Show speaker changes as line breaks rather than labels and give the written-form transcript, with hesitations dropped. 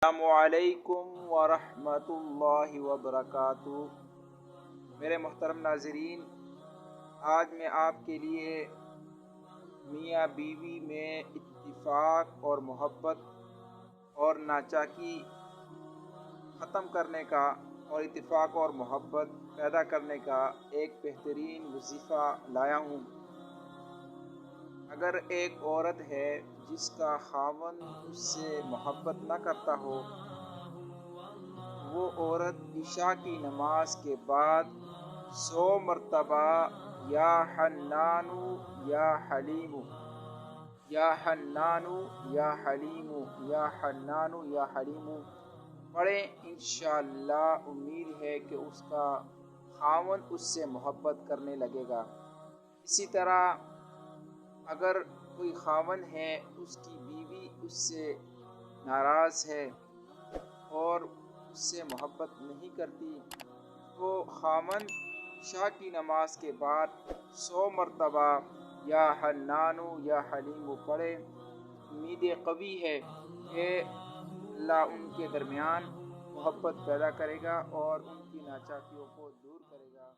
السلام علیکم ورحمۃ اللہ وبرکاتہ۔ میرے محترم ناظرین، آج میں آپ کے لیے میاں بیوی میں اتفاق اور محبت اور ناچاکی ختم کرنے کا اور اتفاق اور محبت پیدا کرنے کا ایک بہترین وظیفہ لایا ہوں۔ اگر ایک عورت ہے جس کا خاوند اس سے محبت نہ کرتا ہو، وہ عورت عشاء کی نماز کے بعد 100 مرتبہ یا حنانو یا حلیمو یا حنانو یا حلیمو یا حنانو یا حلیمو پڑھیں۔ انشاءاللہ امید ہے کہ اس کا خاوند اس سے محبت کرنے لگے گا۔ اسی طرح اگر کوئی خاوند ہے، اس کی بیوی اس سے ناراض ہے اور اس سے محبت نہیں کرتی، تو خاوند عشاء کی نماز کے بعد 100 مرتبہ یا حنانو یا حلیمو پڑھے۔ امید قوی ہے کہ اللہ ان کے درمیان محبت پیدا کرے گا اور ان کی ناچاکیوں کو دور کرے گا۔